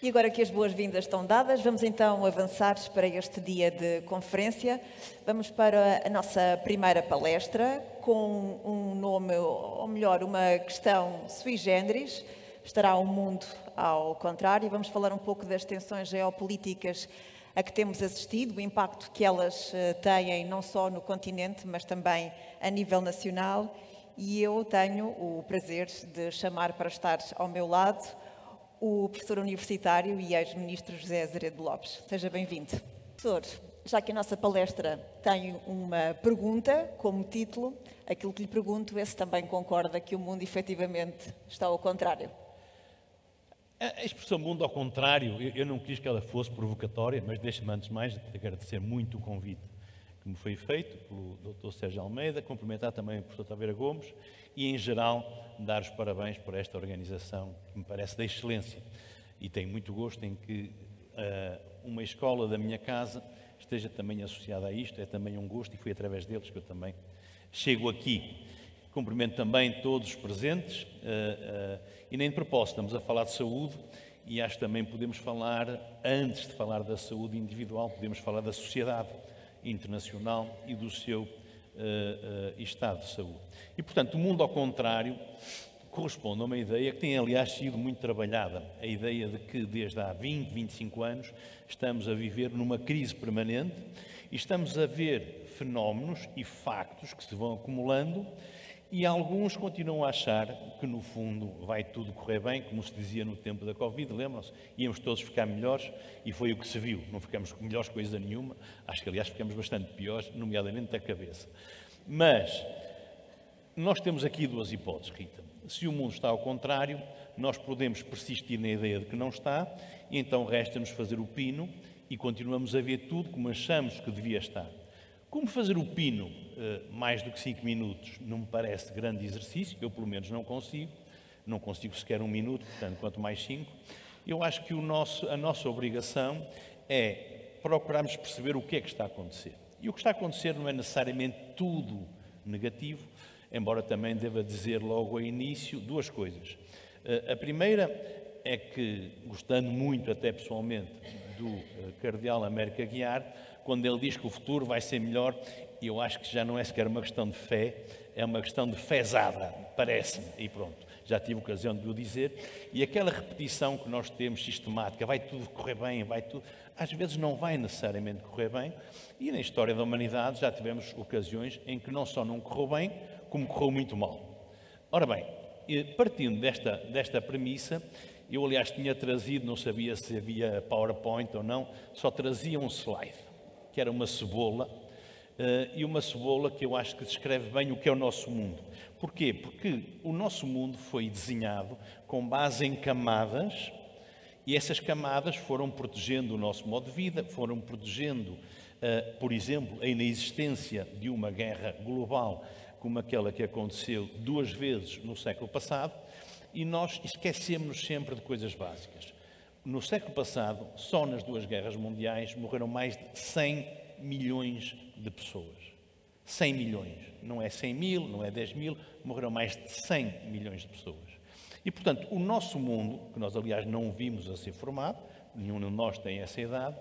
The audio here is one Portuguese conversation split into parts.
E agora que as boas-vindas estão dadas, vamos então avançar para este dia de conferência. Vamos para a nossa primeira palestra com um nome, ou melhor, uma questão sui generis. Estará o mundo ao contrário. Vamos falar um pouco das tensões geopolíticas a que temos assistido, o impacto que elas têm não só no continente, mas também a nível nacional. E eu tenho o prazer de chamar para estar ao meu lado o professor universitário e ex-ministro José Azeredo Lopes. Seja bem-vindo. Professor, já que a nossa palestra tem uma pergunta como título, aquilo que lhe pergunto é se também concorda que o mundo efetivamente está ao contrário. A expressão mundo ao contrário, eu não quis que ela fosse provocatória, mas deixe-me antes de mais agradecer muito o convite que me foi feito pelo Dr. Sérgio Almeida, cumprimentar também o professor Taveira Gomes e, em geral, dar os parabéns por esta organização que me parece de excelência. E tenho muito gosto em que uma escola da minha casa esteja também associada a isto, é também um gosto e foi através deles que eu também chego aqui. Cumprimento também todos os presentes e nem de propósito, estamos a falar de saúde e acho que também podemos falar, antes de falar da saúde individual, podemos falar da sociedade internacional e do seu estado de saúde. E, portanto, o mundo ao contrário corresponde a uma ideia que tem, aliás, sido muito trabalhada, a ideia de que desde há 20, 25 anos estamos a viver numa crise permanente e estamos a ver fenómenos e factos que se vão acumulando e alguns continuam a achar que, no fundo, vai tudo correr bem, como se dizia no tempo da Covid, lembram-se? Íamos todos ficar melhores e foi o que se viu. Não ficamos melhores coisa nenhuma, acho que, aliás, ficamos bastante piores, nomeadamente da cabeça. Mas nós temos aqui duas hipóteses, Rita. Se o mundo está ao contrário, nós podemos persistir na ideia de que não está e então resta-nos fazer o pino e continuamos a ver tudo como achamos que devia estar. Como fazer o pino mais do que 5 minutos não me parece grande exercício, eu pelo menos não consigo sequer 1 minuto, portanto, quanto mais 5. Eu acho que a nossa obrigação é procurarmos perceber o que é que está a acontecer. E o que está a acontecer não é necessariamente tudo negativo, embora também deva dizer logo ao início duas coisas. A primeira é que, gostando muito até pessoalmente do cardeal Américo Aguiar, quando ele diz que o futuro vai ser melhor, eu acho que já não é sequer uma questão de fé, é uma questão de fezada, parece-me, e pronto, já tive ocasião de o dizer, e aquela repetição que nós temos sistemática, vai tudo correr bem, vai tudo, às vezes não vai necessariamente correr bem, e na história da humanidade já tivemos ocasiões em que não só não correu bem, como correu muito mal. Ora bem, partindo desta premissa, eu aliás tinha trazido, não sabia se havia PowerPoint ou não, só trazia um slide, que era uma cebola, e uma cebola que eu acho que descreve bem o que é o nosso mundo. Porquê? Porque o nosso mundo foi desenhado com base em camadas, e essas camadas foram protegendo o nosso modo de vida, foram protegendo, por exemplo, a inexistência de uma guerra global, como aquela que aconteceu 2 vezes no século passado, e nós esquecemos sempre de coisas básicas. No século passado, só nas 2 guerras mundiais, morreram mais de 100 milhões de pessoas. 100 milhões. Não é 100 mil, não é 10 mil, morreram mais de 100 milhões de pessoas. E, portanto, o nosso mundo, que nós, aliás, não vimos a ser formado, nenhum de nós tem essa idade,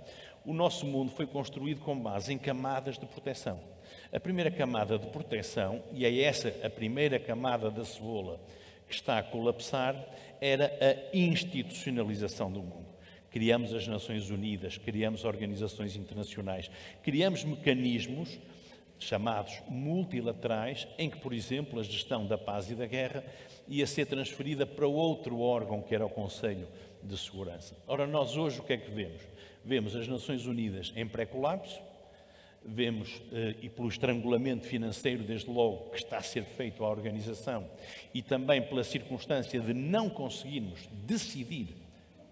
o nosso mundo foi construído com base em camadas de proteção. A primeira camada de proteção, e é essa a primeira camada da cebola que está a colapsar, era a institucionalização do mundo. Criamos as Nações Unidas, criamos organizações internacionais, criamos mecanismos chamados multilaterais, em que, por exemplo, a gestão da paz e da guerra ia ser transferida para outro órgão, que era o Conselho de Segurança. Ora, nós hoje o que é que vemos? Vemos as Nações Unidas em pré-colapso, vemos, e pelo estrangulamento financeiro, desde logo, que está a ser feito à organização, e também pela circunstância de não conseguirmos decidir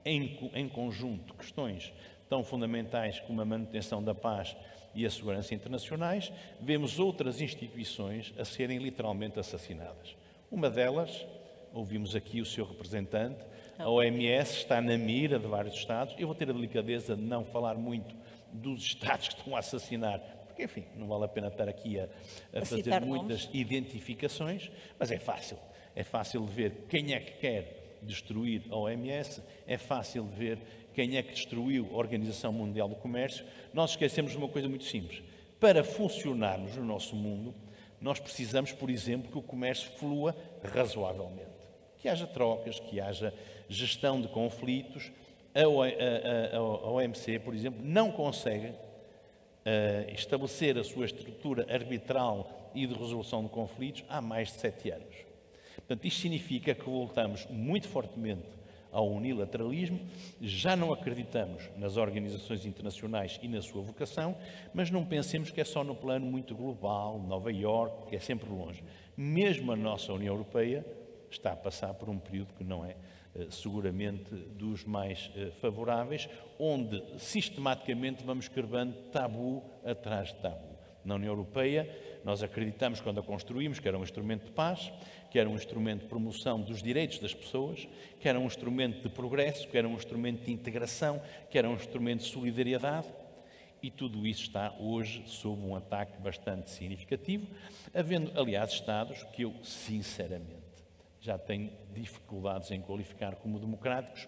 em conjunto questões tão fundamentais como a manutenção da paz e a segurança internacionais, vemos outras instituições a serem literalmente assassinadas. Uma delas, ouvimos aqui o seu representante, a OMS está na mira de vários Estados. Eu vou ter a delicadeza de não falar muito dos Estados que estão a assassinar, porque, enfim, não vale a pena estar aqui a fazer muitas identificações, mas é fácil de ver quem é que quer destruir a OMS, é fácil de ver quem é que destruiu a Organização Mundial do Comércio. Nós esquecemos de uma coisa muito simples. Para funcionarmos no nosso mundo, nós precisamos, por exemplo, que o comércio flua razoavelmente. Que haja trocas, que haja gestão de conflitos. A OMC, por exemplo, não consegue estabelecer a sua estrutura arbitral e de resolução de conflitos há mais de 7 anos. Portanto, isto significa que voltamos muito fortemente ao unilateralismo, já não acreditamos nas organizações internacionais e na sua vocação, mas não pensemos que é só no plano muito global, Nova Iorque, que é sempre longe. Mesmo a nossa União Europeia está a passar por um período que não é seguramente dos mais favoráveis, onde sistematicamente vamos cravando tabu atrás de tabu. Na União Europeia, nós acreditamos, quando a construímos, que era um instrumento de paz, que era um instrumento de promoção dos direitos das pessoas, que era um instrumento de progresso, que era um instrumento de integração, que era um instrumento de solidariedade, e tudo isso está hoje sob um ataque bastante significativo, havendo, aliás, Estados que eu, sinceramente, já tenho dificuldades em qualificar como democráticos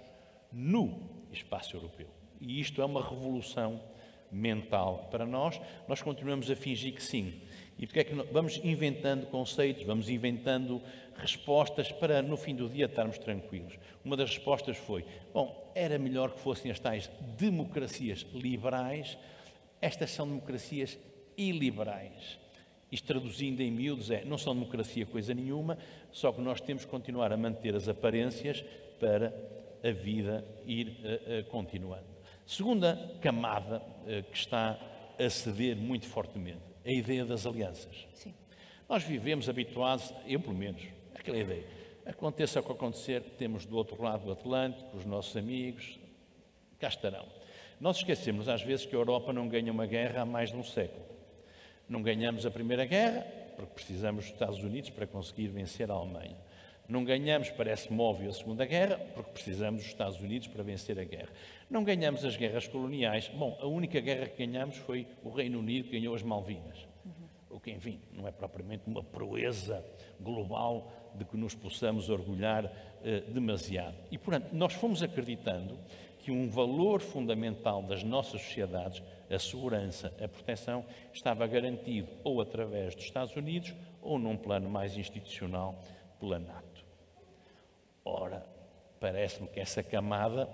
no espaço europeu. E isto é uma revolução mental para nós. Nós continuamos a fingir que sim. E porque é que vamos inventando conceitos, vamos inventando respostas para, no fim do dia, estarmos tranquilos. Uma das respostas foi, bom, era melhor que fossem as tais democracias liberais. Estas são democracias iliberais. Isto traduzindo em miúdos não são democracia coisa nenhuma, só que nós temos que continuar a manter as aparências para a vida ir continuando. Segunda camada que está a ceder muito fortemente, a ideia das alianças. Sim. Nós vivemos habituados, eu pelo menos, aquela ideia, aconteça o que acontecer, temos do outro lado do Atlântico, os nossos amigos, cá estarão. Nós esquecemos às vezes que a Europa não ganha uma guerra há mais de um século. Não ganhamos a Primeira Guerra, porque precisamos dos Estados Unidos para conseguir vencer a Alemanha. Não ganhamos, parece-me óbvio, a Segunda Guerra, porque precisamos dos Estados Unidos para vencer a guerra. Não ganhamos as guerras coloniais. Bom, a única guerra que ganhamos foi o Reino Unido que ganhou as Malvinas. O que, enfim, não é propriamente uma proeza global de que nos possamos orgulhar demasiado. E, portanto, nós fomos acreditando que um valor fundamental das nossas sociedades, a segurança, a proteção, estava garantido ou através dos Estados Unidos ou num plano mais institucional pela NATO. Ora, parece-me que essa camada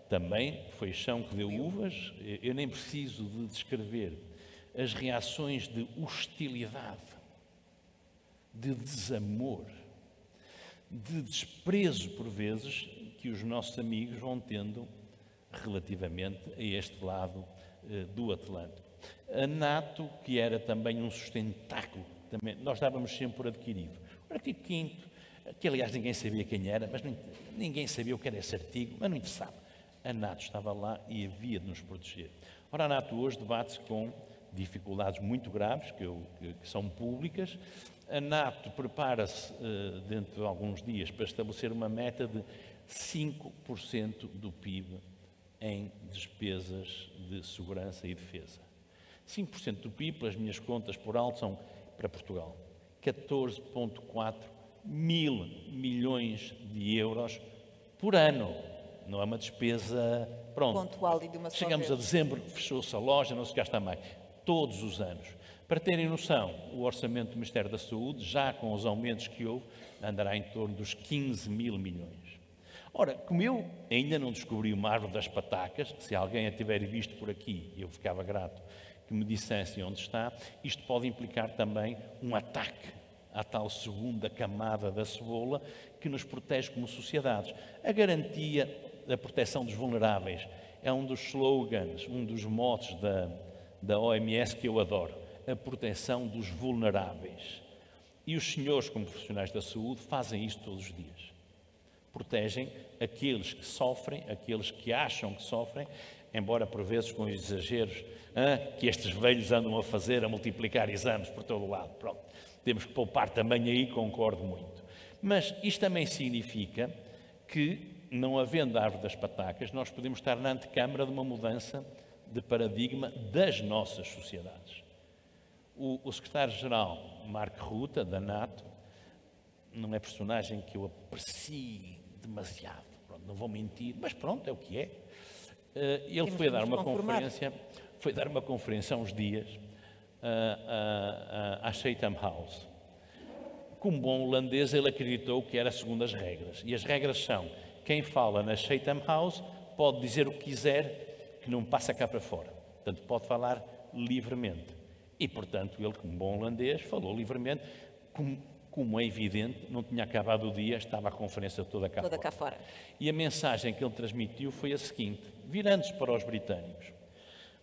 também foi chão que deu uvas. Eu nem preciso de descrever as reações de hostilidade, de desamor, de desprezo, por vezes, que os nossos amigos vão tendo relativamente a este lado do Atlântico. A NATO, que era também um sustentáculo, também, nós dávamos sempre por adquirido. O artigo 5º, que aliás ninguém sabia quem era, mas ninguém sabia o que era esse artigo, mas não interessava. A NATO estava lá e havia de nos proteger. Ora, a NATO hoje debate-se com dificuldades muito graves, que são públicas. A NATO prepara-se, dentro de alguns dias, para estabelecer uma meta de 5% do PIB em despesas de segurança e defesa. 5% do PIB, pelas minhas contas por alto, são para Portugal 14,4 mil milhões de euros por ano. Não é uma despesa, pronto. Pontual e de uma só Chegamos vez. a dezembro, fechou-se a loja, não se gasta mais. Todos os anos. Para terem noção, o orçamento do Ministério da Saúde, já com os aumentos que houve, andará em torno dos 15 mil milhões. Ora, como eu ainda não descobri o mar das patacas, se alguém a tiver visto por aqui, eu ficava grato que me dissessem onde está, isto pode implicar também um ataque à tal segunda camada da cebola que nos protege como sociedades. A garantia da proteção dos vulneráveis é um dos slogans, um dos motes da OMS que eu adoro, a proteção dos vulneráveis. E os senhores, como profissionais da saúde, fazem isto todos os dias. Protegem aqueles que sofrem, aqueles que acham que sofrem, embora por vezes com exageros que estes velhos andam a fazer, a multiplicar exames por todo o lado. Pronto, temos que poupar também aí, concordo muito. Mas isto também significa que, não havendo a árvore das patacas, nós podemos estar na antecâmara de uma mudança de paradigma das nossas sociedades. O secretário-geral Mark Rutte, da NATO, não é personagem que eu aprecie demasiado. Pronto, não vou mentir, mas pronto, é o que é. Ele foi dar uma conferência há uns dias à Chatham House. Como bom holandês, ele acreditou que era segundo as regras. E as regras são, quem fala na Chatham House pode dizer o que quiser, que não passa cá para fora. Portanto, pode falar livremente. E, portanto, ele, como bom holandês, falou livremente. Como é evidente, não tinha acabado o dia, estava a conferência toda cá fora. E a mensagem que ele transmitiu foi a seguinte, virando-se para os britânicos.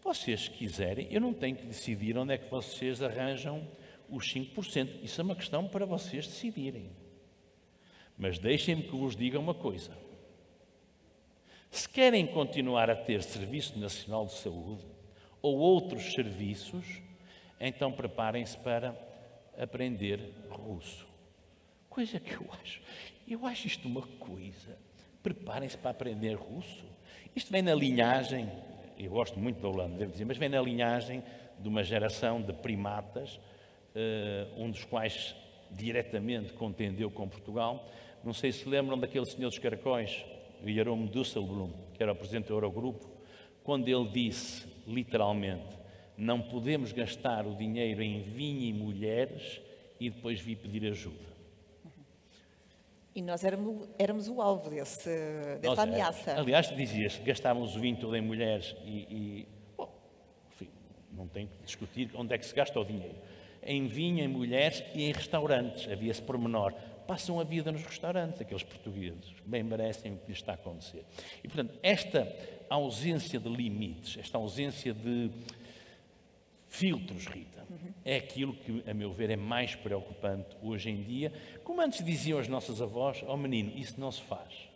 Vocês, se quiserem, eu não tenho que decidir onde é que vocês arranjam os 5%. Isso é uma questão para vocês decidirem. Mas deixem-me que vos diga uma coisa. Se querem continuar a ter Serviço Nacional de Saúde ou outros serviços, então preparem-se para aprender russo. Coisa que eu acho isto uma coisa. Preparem-se para aprender russo. Isto vem na linhagem, eu gosto muito da Holanda, devo dizer, mas vem na linhagem de uma geração de primatas, um dos quais diretamente contendeu com Portugal. Não sei se lembram daquele senhor dos caracóis, o Jerome Dijsselbloem, que era o presidente do Eurogrupo, quando ele disse, literalmente, não podemos gastar o dinheiro em vinho e mulheres e depois vir pedir ajuda. E nós éramos o alvo dessa ameaça. Aliás, dizia-se, gastávamos o vinho todo em mulheres bom, enfim, não tem que discutir onde é que se gasta o dinheiro. Em vinho, em mulheres e em restaurantes. Havia esse pormenor. Passam a vida nos restaurantes, aqueles portugueses. Bem merecem o que lhes está a acontecer. E, portanto, esta ausência de limites, esta ausência de filtros, Rita, é aquilo que, a meu ver, é mais preocupante hoje em dia. Como antes diziam as nossas avós, menino, isso não se faz.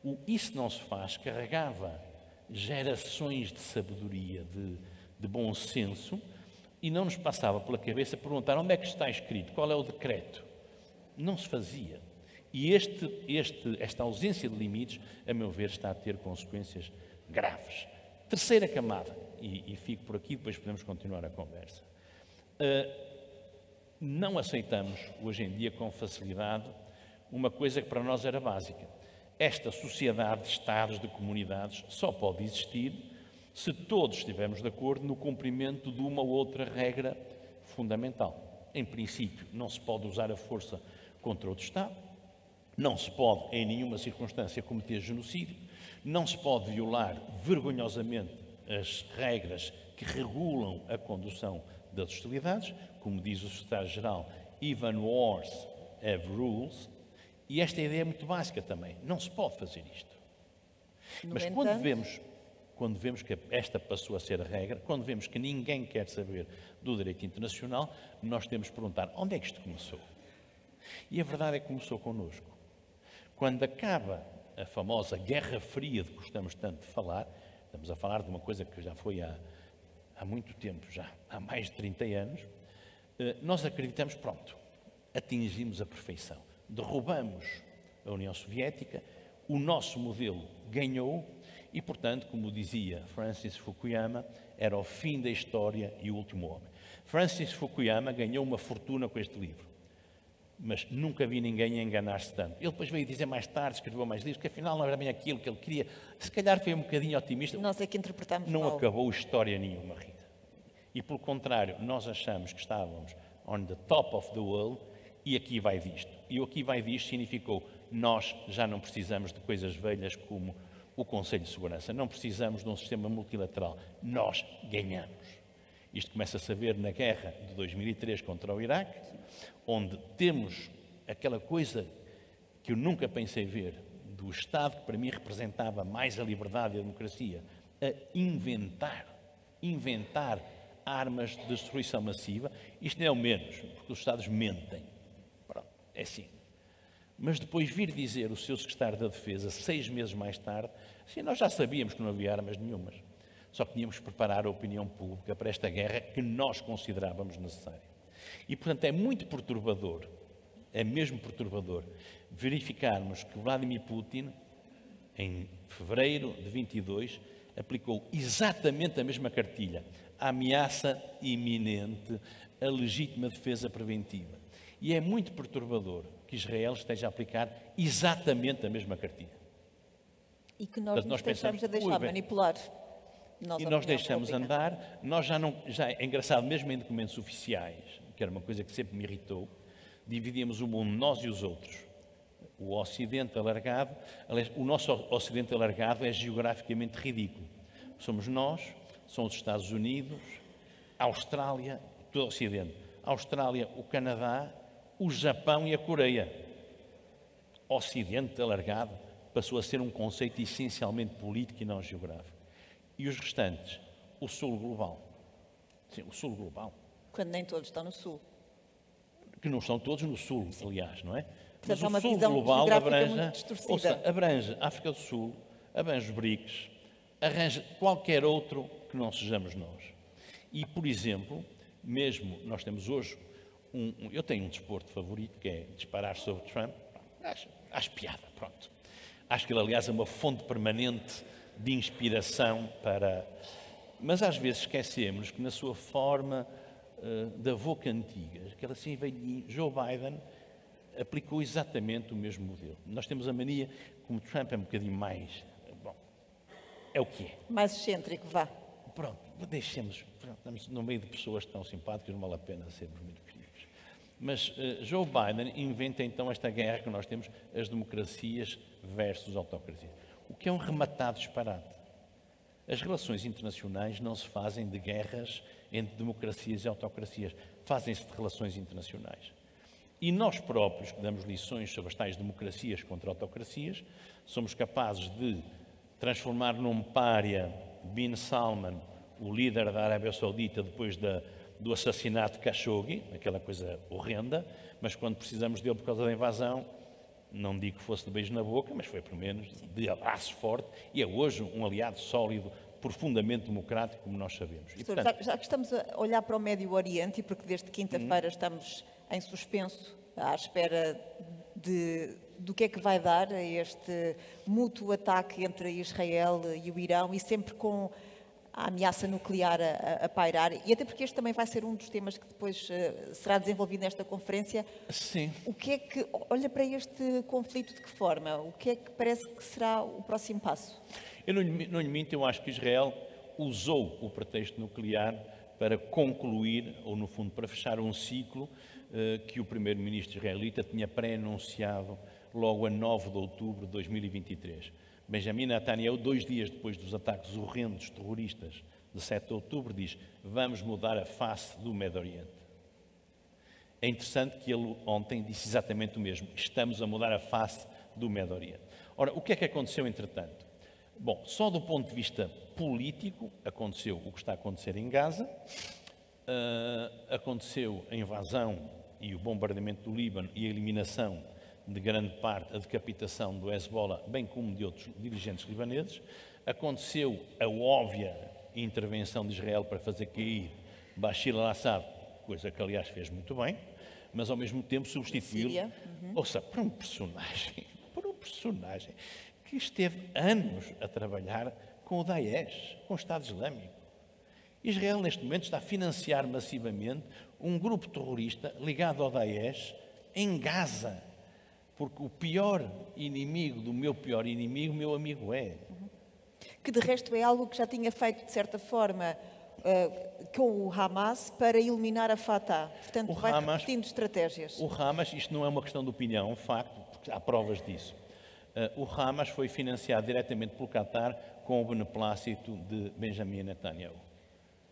O isso não se faz carregava gerações de sabedoria, de bom senso, e não nos passava pela cabeça perguntar onde é que está escrito, qual é o decreto. Não se fazia. E esta ausência de limites, a meu ver, está a ter consequências graves. Terceira camada, e fico por aqui, depois podemos continuar a conversa. Não aceitamos, hoje em dia, com facilidade, uma coisa que para nós era básica. Esta sociedade de Estados, de comunidades, só pode existir se todos estivermos de acordo no cumprimento de uma ou outra regra fundamental. Em princípio, não se pode usar a força contra outro Estado, não se pode, em nenhuma circunstância, cometer genocídio, não se pode violar vergonhosamente as regras que regulam a condução das hostilidades, como diz o secretário-geral, even wars have rules, e esta ideia é muito básica também, não se pode fazer isto. Mas quando vemos que esta passou a ser a regra, quando vemos que ninguém quer saber do direito internacional, nós temos que perguntar, onde é que isto começou? E a verdade é que começou connosco. Quando acaba a famosa Guerra Fria de que gostamos tanto de falar, estamos a falar de uma coisa que já foi há muito tempo, já há mais de 30 anos, nós acreditamos, pronto, atingimos a perfeição. Derrubamos a União Soviética, o nosso modelo ganhou e, portanto, como dizia Francis Fukuyama, era o fim da história e o último homem. Francis Fukuyama ganhou uma fortuna com este livro, mas nunca vi ninguém enganar-se tanto. Ele depois veio dizer mais tarde, escreveu mais livros, que afinal não era bem aquilo que ele queria. Se calhar foi um bocadinho otimista. Nós é que interpretamos Não mal. acabou história nenhuma, Rita. E, pelo contrário, nós achamos que estávamos on the top of the world e aqui vai disto. E o aqui vai disto significou nós já não precisamos de coisas velhas como o Conselho de Segurança. Não precisamos de um sistema multilateral. Nós ganhamos. Isto começa-se a ver na guerra de 2003 contra o Iraque, onde temos aquela coisa que eu nunca pensei ver, do Estado que para mim representava mais a liberdade e a democracia, a inventar armas de destruição massiva. Isto não é o menos, porque os Estados mentem. Pronto, é assim. Mas depois vir dizer o seu secretário da Defesa, 6 meses mais tarde, assim, nós já sabíamos que não havia armas nenhumas. Só que tínhamos que preparar a opinião pública para esta guerra que nós considerávamos necessária. E, portanto, é muito perturbador, é mesmo perturbador, verificarmos que Vladimir Putin, em fevereiro de 22, aplicou exatamente a mesma cartilha, a ameaça iminente, a legítima defesa preventiva. E é muito perturbador que Israel esteja a aplicar exatamente a mesma cartilha. E que nós nos deixamos a deixar ui, bem, manipular. E nós deixamos andar, nós já é engraçado, mesmo em documentos oficiais, que era uma coisa que sempre me irritou, dividíamos o mundo, nós e os outros. O Ocidente alargado, aliás, o nosso Ocidente alargado é geograficamente ridículo. Somos nós, são os Estados Unidos, a Austrália, todo o Ocidente. A Austrália, o Canadá, o Japão e a Coreia. Ocidente alargado passou a ser um conceito essencialmente político e não geográfico. E os restantes, o Sul global. Sim, o Sul global. Quando nem todos estão no Sul. Que não estão todos no Sul, aliás, não é? Portanto, Mas há uma o Sul visão global geográfica muito distorcida. ouça, abrange a África do Sul, abrange os BRICS, arranja qualquer outro que não sejamos nós. E, por exemplo, mesmo nós temos hoje, eu tenho um desporto favorito, que é disparar sobre Trump. Acho piada, pronto. Acho que ele, aliás, é uma fonte permanente de inspiração para... Mas às vezes esquecemos que na sua forma da boca antiga, aquela assim velhinha, Joe Biden aplicou exatamente o mesmo modelo. Nós temos a mania, como Trump é um bocadinho mais... Bom, é o que é. Mais excêntrico, vá. Pronto, deixemos... Estamos no meio de pessoas tão simpáticas, não vale a pena sermos muito queridos. Mas Joe Biden inventa então esta guerra que nós temos, as democracias versus autocracias. O que é um rematado disparate. As relações internacionais não se fazem de guerras entre democracias e autocracias, fazem-se de relações internacionais. E nós próprios, que damos lições sobre as tais democracias contra autocracias, somos capazes de transformar num pária Bin Salman, o líder da Arábia Saudita, depois do assassinato de Khashoggi, aquela coisa horrenda, mas quando precisamos dele por causa da invasão, não digo que fosse de beijo na boca, mas foi pelo menos de abraço forte, e é hoje um aliado sólido, profundamente democrático, como nós sabemos. E, portanto, já que estamos a olhar para o Médio Oriente, e porque desde quinta-feira estamos em suspenso, à espera do que é que vai dar a este mútuo ataque entre Israel e o Irão, e sempre com a ameaça nuclear a pairar, e até porque este também vai ser um dos temas que depois será desenvolvido nesta conferência. Sim. O que é que, olha para este conflito de que forma? O que é que parece que será o próximo passo? Eu não lhe minto, eu acho que Israel usou o pretexto nuclear para concluir, ou no fundo para fechar um ciclo que o primeiro-ministro israelita tinha pré-anunciado logo a 9 de outubro de 2023. Benjamin Netanyahu, 2 dias depois dos ataques horrendos terroristas de 7 de outubro, diz: vamos mudar a face do Médio Oriente. É interessante que ele ontem disse exatamente o mesmo: estamos a mudar a face do Médio Oriente. Ora, o que é que aconteceu entretanto? Bom, só do ponto de vista político, aconteceu o que está a acontecer em Gaza, aconteceu a invasão e o bombardeamento do Líbano e a eliminação de grande parte, a decapitação do Hezbollah, bem como de outros dirigentes libaneses. Aconteceu a óbvia intervenção de Israel para fazer cair Bashir al-Assad, coisa que aliás fez muito bem, mas ao mesmo tempo substituí-lo, ouça, por um personagem que esteve anos a trabalhar com o Daesh, com o Estado Islâmico. Israel neste momento está a financiar massivamente um grupo terrorista ligado ao Daesh em Gaza. Porque o pior inimigo do meu pior inimigo, meu amigo é. Que de resto é algo que já tinha feito, de certa forma, com o Hamas para eliminar a Fatah. Portanto, vai repetindo estratégias. O Hamas, isto não é uma questão de opinião, é um facto, porque há provas disso. O Hamas foi financiado diretamente pelo Qatar com o beneplácito de Benjamin Netanyahu.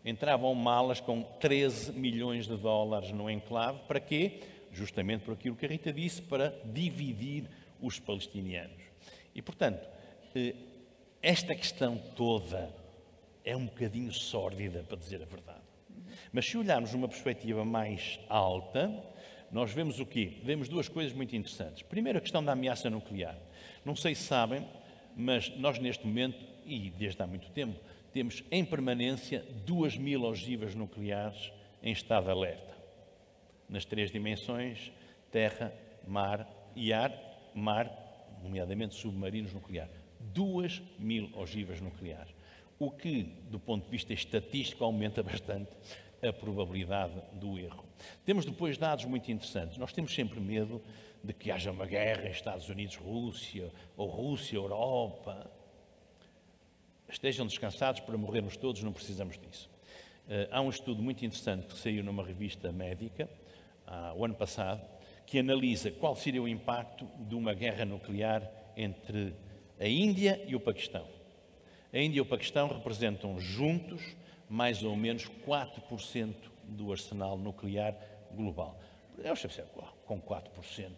Entravam malas com 13 milhões de dólares no enclave. Para quê? Justamente por aquilo que a Rita disse, para dividir os palestinianos. E, portanto, esta questão toda é um bocadinho sórdida, para dizer a verdade. Mas se olharmos numa perspectiva mais alta, nós vemos o quê? Vemos 2 coisas muito interessantes. Primeiro, a questão da ameaça nuclear. Não sei se sabem, mas nós neste momento, e desde há muito tempo, temos em permanência 2.000 ogivas nucleares em estado de alerta. Nas 3 dimensões, terra, mar e ar, mar, nomeadamente submarinos nucleares. 2.000 ogivas nucleares. O que, do ponto de vista estatístico, aumenta bastante a probabilidade do erro. Temos depois dados muito interessantes. Nós temos sempre medo de que haja uma guerra em Estados Unidos-Rússia, ou Rússia-Europa. Estejam descansados, para morrermos todos, não precisamos disso. Há um estudo muito interessante que saiu numa revista médica, o ano passado, que analisa qual seria o impacto de uma guerra nuclear entre a Índia e o Paquistão. A Índia e o Paquistão representam juntos mais ou menos 4% do arsenal nuclear global. Com 4%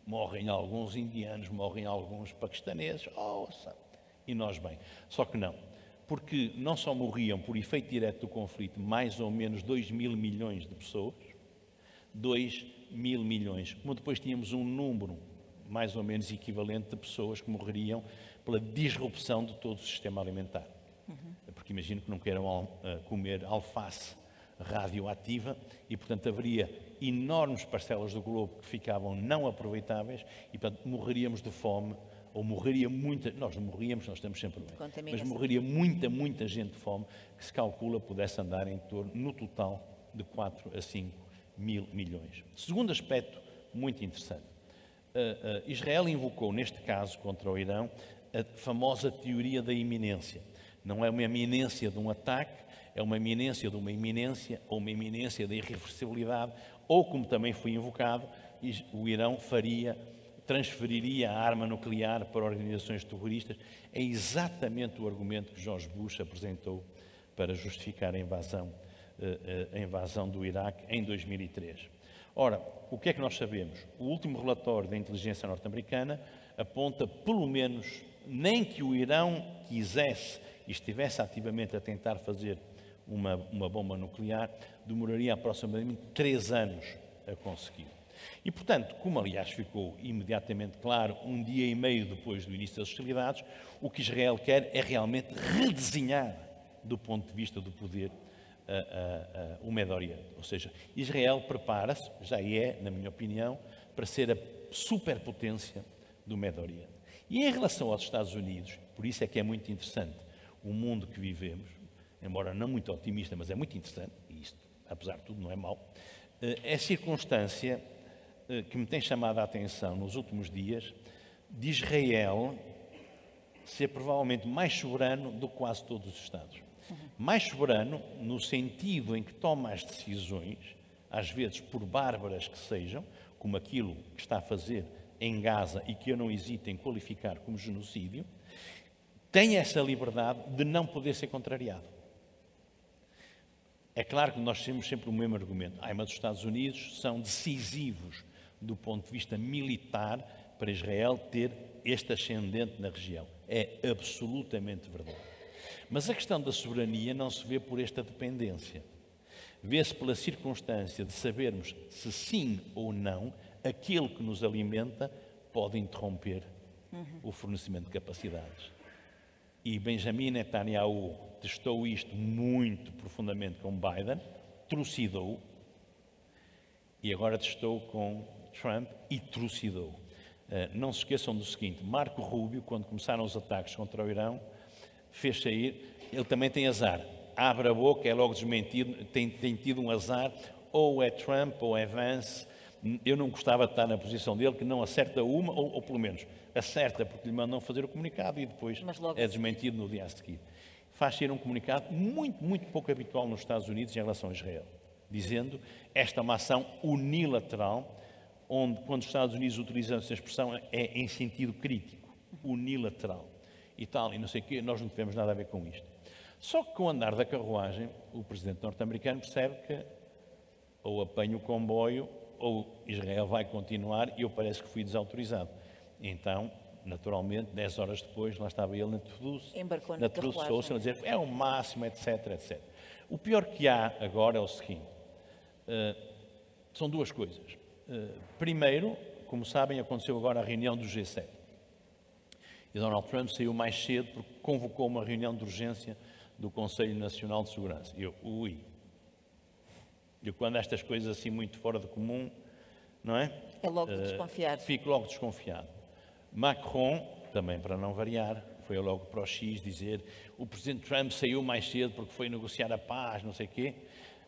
morrem alguns indianos, morrem alguns paquistaneses, e nós bem. Só que não, porque não só morriam por efeito direto do conflito mais ou menos 2 mil milhões de pessoas, 2 mil milhões, como depois tínhamos um número mais ou menos equivalente de pessoas que morreriam pela disrupção de todo o sistema alimentar. Porque imagino que não queiram comer alface radioativa e, portanto, haveria enormes parcelas do globo que ficavam não aproveitáveis e, portanto, morreríamos de fome, ou morreria muita... Nós não morríamos, nós estamos sempre bem, mas morreria muita gente de fome, que se calcula pudesse andar em torno, no total, de 4 a 5 mil milhões. Segundo aspecto muito interessante. Israel invocou, neste caso, contra o Irão, a famosa teoria da iminência. Não é uma iminência de um ataque, é uma iminência de uma iminência, ou uma iminência da irreversibilidade, ou, como também foi invocado, o Irão transferiria a arma nuclear para organizações terroristas. É exatamente o argumento que George Bush apresentou para justificar a invasão do Iraque em 2003. Ora, o que é que nós sabemos? O último relatório da inteligência norte-americana aponta, pelo menos, nem que o Irão quisesse e estivesse ativamente a tentar fazer uma bomba nuclear, demoraria aproximadamente 3 anos a conseguir. E, portanto, como aliás ficou imediatamente claro, um dia e meio depois do início das hostilidades, o que Israel quer é realmente redesenhar, do ponto de vista do poder, o Médio Oriente. Ou seja, Israel prepara-se, já é, na minha opinião, para ser a superpotência do Médio Oriente. E em relação aos Estados Unidos, por isso é que é muito interessante o mundo que vivemos, embora não muito otimista, mas é muito interessante, e isto, apesar de tudo, não é mau, é a circunstância que me tem chamado a atenção nos últimos dias de Israel ser provavelmente mais soberano do que quase todos os Estados. Mais soberano no sentido em que toma as decisões, às vezes por bárbaras que sejam, como aquilo que está a fazer em Gaza e que eu não hesito em qualificar como genocídio, tem essa liberdade de não poder ser contrariado. É claro que nós temos sempre o mesmo argumento. Mas os Estados Unidos são decisivos do ponto de vista militar para Israel ter este ascendente na região. É absolutamente verdade. Mas a questão da soberania não se vê por esta dependência. Vê-se pela circunstância de sabermos se sim ou não aquilo que nos alimenta pode interromper o fornecimento de capacidades. E Benjamin Netanyahu testou isto muito profundamente com Biden, trucidou, e agora testou com Trump e trucidou. Não se esqueçam do seguinte: Marco Rubio, quando começaram os ataques contra o Irão, fez sair, ele também tem azar, abre a boca, é logo desmentido, tem tido um azar, ou é Trump ou é Vance. Eu não gostava de estar na posição dele, que não acerta uma, ou pelo menos acerta porque lhe mandam fazer o comunicado e depois é desmentido no dia a seguir. Faz ser um comunicado muito pouco habitual nos Estados Unidos em relação a Israel, dizendo esta é uma ação unilateral, onde quando os Estados Unidos utilizam essa expressão é em sentido crítico, unilateral e tal, e não sei o quê, nós não tivemos nada a ver com isto. Só que com o andar da carruagem, o presidente norte-americano percebe que ou apanha o comboio ou Israel vai continuar e eu parece que fui desautorizado. Então, naturalmente, 10 horas depois, lá estava ele na Truth Social a dizer é o máximo, etc. O pior que há agora é o seguinte, são duas coisas. Primeiro, como sabem, aconteceu agora a reunião do G7. E Donald Trump saiu mais cedo porque convocou uma reunião de urgência do Conselho Nacional de Segurança. Eu quando estas coisas assim muito fora do comum, não é? É logo desconfiado. Fico logo desconfiado. Macron, também para não variar, foi logo para o X dizer o presidente Trump saiu mais cedo porque foi negociar a paz, não sei o quê.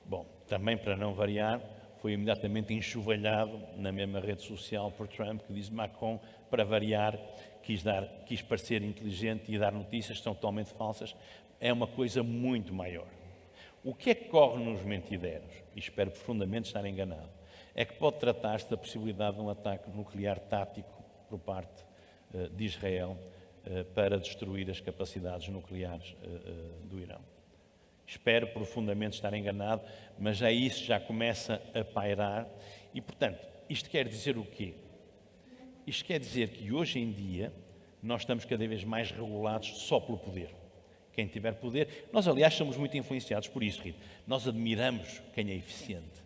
Bom, também para não variar, foi imediatamente enxovalhado na mesma rede social por Trump, que diz Macron, para variar, quis parecer inteligente e dar notícias que são totalmente falsas. É uma coisa muito maior. O que é que corre nos mentideiros? E espero profundamente estar enganado. É que pode tratar-se da possibilidade de um ataque nuclear tático por parte de Israel para destruir as capacidades nucleares do Irão. Espero profundamente estar enganado, mas já isso já começa a pairar. E, portanto, isto quer dizer o quê? Isto quer dizer que hoje em dia nós estamos cada vez mais regulados só pelo poder. Quem tiver poder... Nós, aliás, somos muito influenciados por isso, Rita. Nós admiramos quem é eficiente.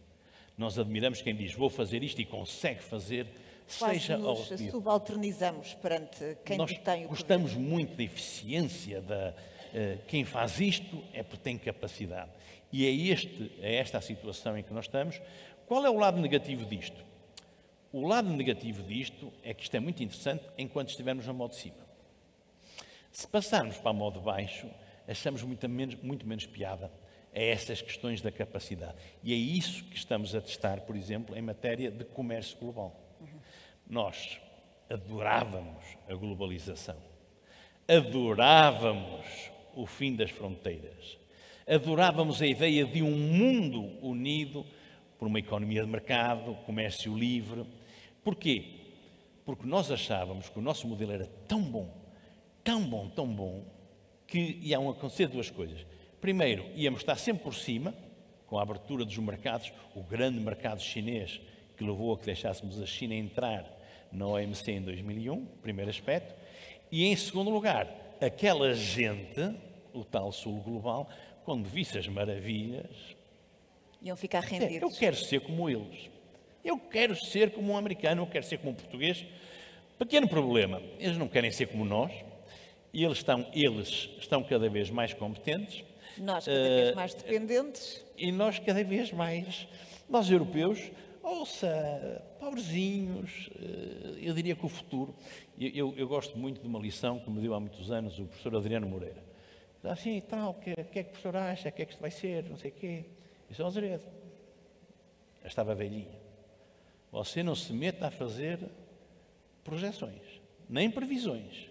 Nós admiramos quem diz, vou fazer isto e consegue fazer, seja ao Quase nos subalternizamos perante quem nós tem o poder. gostamos muito da eficiência, quem faz isto é porque tem capacidade. E é esta a situação em que nós estamos. Qual é o lado negativo disto? O lado negativo disto é que isto é muito interessante enquanto estivermos na modo de cima. Se passarmos para a modo de baixo, achamos muito menos piada a essas questões da capacidade. E é isso que estamos a testar, por exemplo, em matéria de comércio global. Nós adorávamos a globalização, adorávamos o fim das fronteiras, adorávamos a ideia de um mundo unido por uma economia de mercado, comércio livre. Porquê? Porque nós achávamos que o nosso modelo era tão bom, que iam acontecer duas coisas. Primeiro, íamos estar sempre por cima, com a abertura dos mercados, o grande mercado chinês, que levou a que deixássemos a China entrar na OMC em 2001, primeiro aspecto. E, em segundo lugar, aquela gente, o tal Sul Global, quando visse as maravilhas... Iam ficar rendidos. Eu quero ser como eles. Eu quero ser como um americano, eu quero ser como um português. Pequeno problema, eles não querem ser como nós. E eles estão cada vez mais competentes. Nós cada vez mais dependentes. E nós cada vez mais, nós europeus, pobrezinhos, eu diria que o futuro... Eu gosto muito de uma lição que me deu há muitos anos o professor Adriano Moreira. Assim, tal, o que é que o professor acha, o que é que isto vai ser, não sei o quê. Isso é um Azeredo. Eu estava velhinho. Você não se meta a fazer projeções, nem previsões.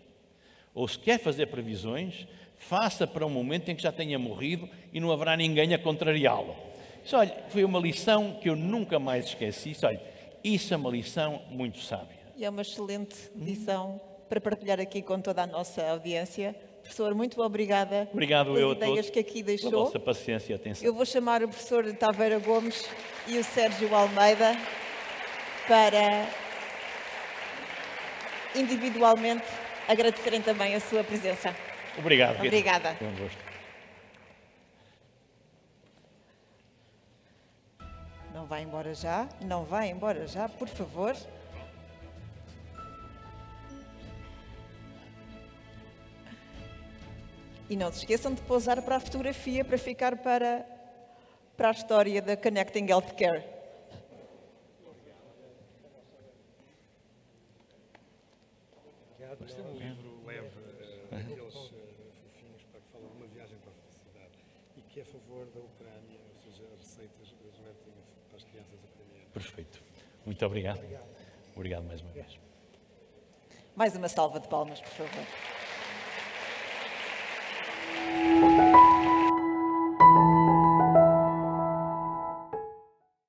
Ou se quer fazer previsões, faça para um momento em que já tenha morrido e não haverá ninguém a contrariá-lo. Olha, foi uma lição que eu nunca mais esqueci. Olha, isso é uma lição muito sábia. E é uma excelente lição para partilhar aqui com toda a nossa audiência. Professor, muito obrigada pelas ideias que aqui deixou. Pela vossa paciência e atenção. Eu vou chamar o professor Taveira Gomes e o Sérgio Almeida para individualmente agradecerem também a sua presença. Obrigado. Obrigada. Foi um gosto. Não vai embora já, por favor. E não se esqueçam de pousar para a fotografia para ficar para a história da Connecting Healthcare. Nós temos um livro leve, aqueles fofinhos para que falam de uma viagem para a felicidade e que é a favor da Ucrânia, ou seja, as receitas das metem para as crianças aprenderem. Perfeito. Muito obrigado. Obrigado mais uma vez. Mais uma salva de palmas, por favor.